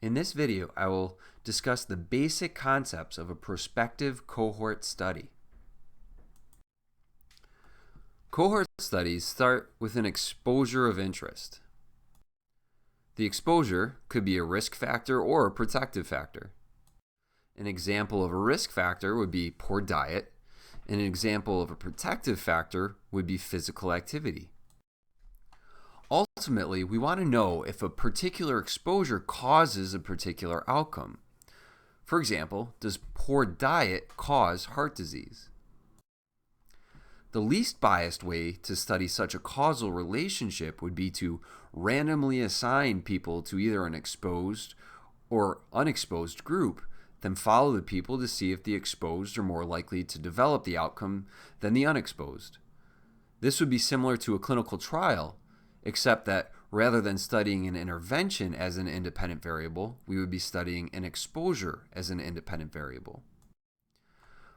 In this video, I will discuss the basic concepts of a prospective cohort study. Cohort studies start with an exposure of interest. The exposure could be a risk factor or a protective factor. An example of a risk factor would be poor diet, and an example of a protective factor would be physical activity. Ultimately, we want to know if a particular exposure causes a particular outcome. For example, does poor diet cause heart disease? The least biased way to study such a causal relationship would be to randomly assign people to either an exposed or unexposed group, then follow the people to see if the exposed are more likely to develop the outcome than the unexposed. This would be similar to a clinical trial, except that rather than studying an intervention as an independent variable, we would be studying an exposure as an independent variable.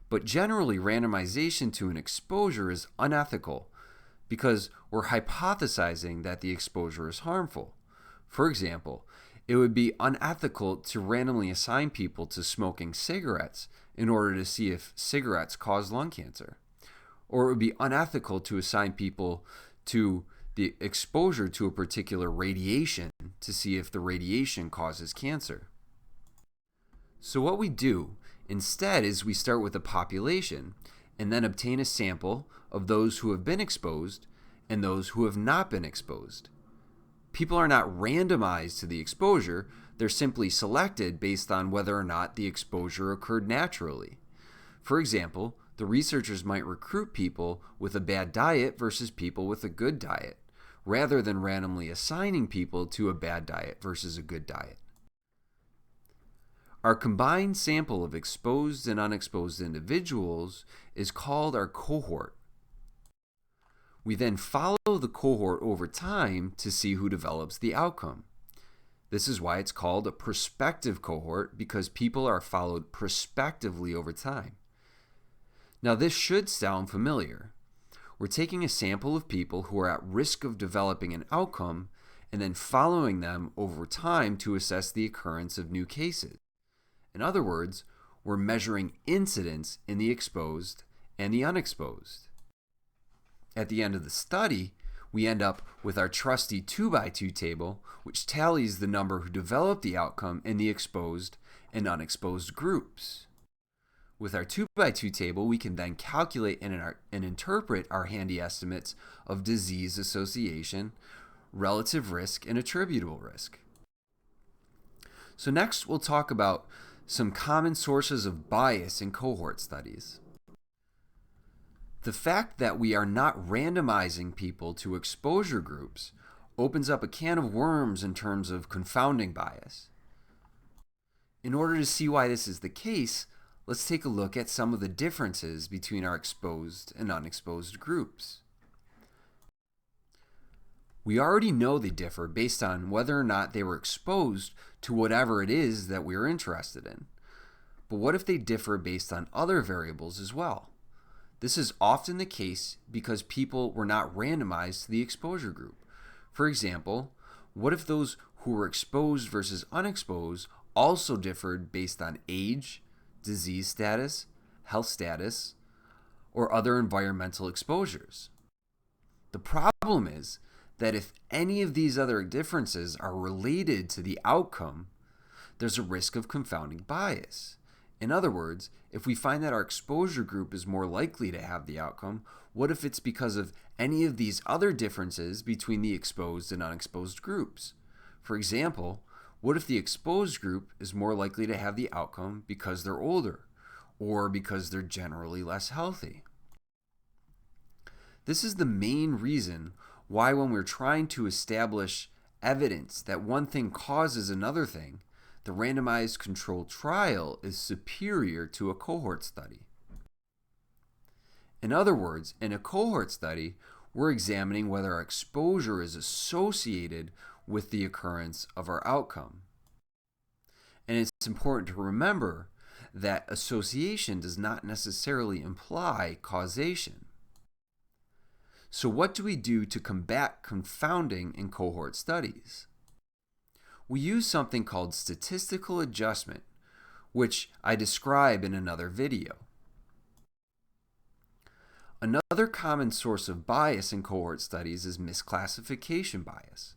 But generally, randomization to an exposure is unethical because we're hypothesizing that the exposure is harmful. For example, it would be unethical to randomly assign people to smoking cigarettes in order to see if cigarettes cause lung cancer. Or it would be unethical to assign people to the exposure to a particular radiation to see if the radiation causes cancer. So what we do instead is we start with a population and then obtain a sample of those who have been exposed and those who have not been exposed. People are not randomized to the exposure, they're simply selected based on whether or not the exposure occurred naturally. For example, the researchers might recruit people with a bad diet versus people with a good diet, rather than randomly assigning people to a bad diet versus a good diet. Our combined sample of exposed and unexposed individuals is called our cohort. We then follow the cohort over time to see who develops the outcome. This is why it's called a prospective cohort, because people are followed prospectively over time. Now, this should sound familiar. We're taking a sample of people who are at risk of developing an outcome and then following them over time to assess the occurrence of new cases. In other words, we're measuring incidence in the exposed and the unexposed. At the end of the study, we end up with our trusty 2x2 table, which tallies the number who developed the outcome in the exposed and unexposed groups. With our 2x2 table, we can then calculate and interpret our handy estimates of disease association, relative risk, and attributable risk. So next, we'll talk about some common sources of bias in cohort studies. The fact that we are not randomizing people to exposure groups opens up a can of worms in terms of confounding bias. In order to see why this is the case, let's take a look at some of the differences between our exposed and unexposed groups. We already know they differ based on whether or not they were exposed to whatever it is that we are interested in. But what if they differ based on other variables as well? This is often the case because people were not randomized to the exposure group. For example, what if those who were exposed versus unexposed also differed based on age, disease status, health status, or other environmental exposures? The problem is that if any of these other differences are related to the outcome, there's a risk of confounding bias. In other words, if we find that our exposure group is more likely to have the outcome, what if it's because of any of these other differences between the exposed and unexposed groups? For example, what if the exposed group is more likely to have the outcome because they're older or because they're generally less healthy? This is the main reason why when we're trying to establish evidence that one thing causes another thing, the randomized controlled trial is superior to a cohort study. In other words, in a cohort study, we're examining whether our exposure is associated with the occurrence of our outcome. And it's important to remember that association does not necessarily imply causation. So what do we do to combat confounding in cohort studies? We use something called statistical adjustment, which I describe in another video. Another common source of bias in cohort studies is misclassification bias.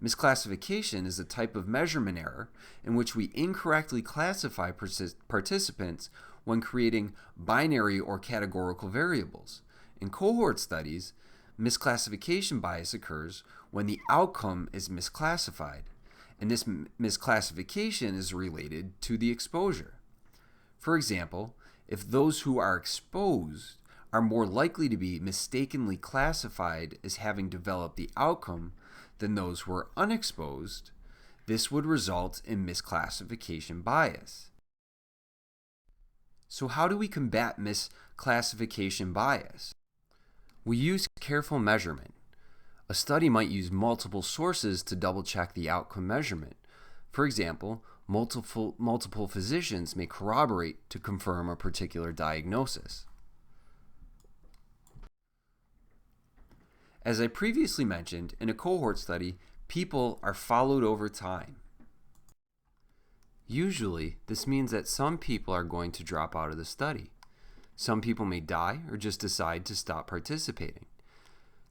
Misclassification is a type of measurement error in which we incorrectly classify participants when creating binary or categorical variables. In cohort studies, misclassification bias occurs when the outcome is misclassified, and this misclassification is related to the exposure. For example, if those who are exposed are more likely to be mistakenly classified as having developed the outcome than those who are unexposed, this would result in misclassification bias. So how do we combat misclassification bias? We use careful measurement. A study might use multiple sources to double-check the outcome measurement. For example, multiple physicians may corroborate to confirm a particular diagnosis. As I previously mentioned, in a cohort study, people are followed over time. Usually, this means that some people are going to drop out of the study. Some people may die or just decide to stop participating.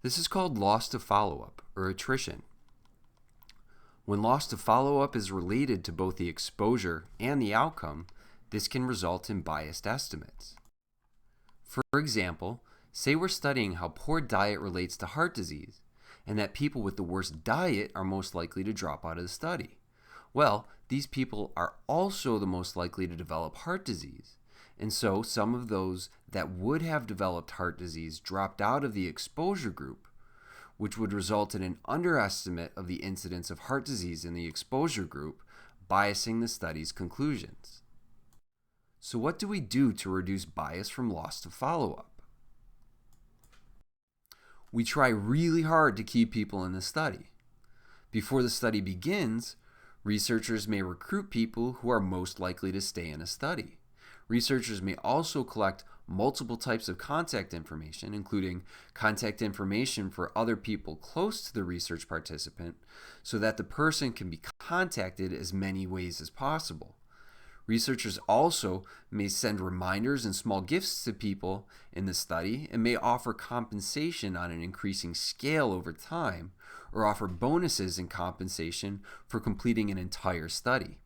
This is called loss to follow-up, or attrition. When loss to follow-up is related to both the exposure and the outcome, this can result in biased estimates. For example, say we're studying how poor diet relates to heart disease, and that people with the worst diet are most likely to drop out of the study. Well, these people are also the most likely to develop heart disease, and so some of those that would have developed heart disease dropped out of the exposure group, which would result in an underestimate of the incidence of heart disease in the exposure group, biasing the study's conclusions. So what do we do to reduce bias from loss to follow-up? We try really hard to keep people in the study. Before the study begins, researchers may recruit people who are most likely to stay in a study. Researchers may also collect multiple types of contact information, including contact information for other people close to the research participant, so that the person can be contacted as many ways as possible. Researchers also may send reminders and small gifts to people in the study and may offer compensation on an increasing scale over time, or offer bonuses and compensation for completing an entire study.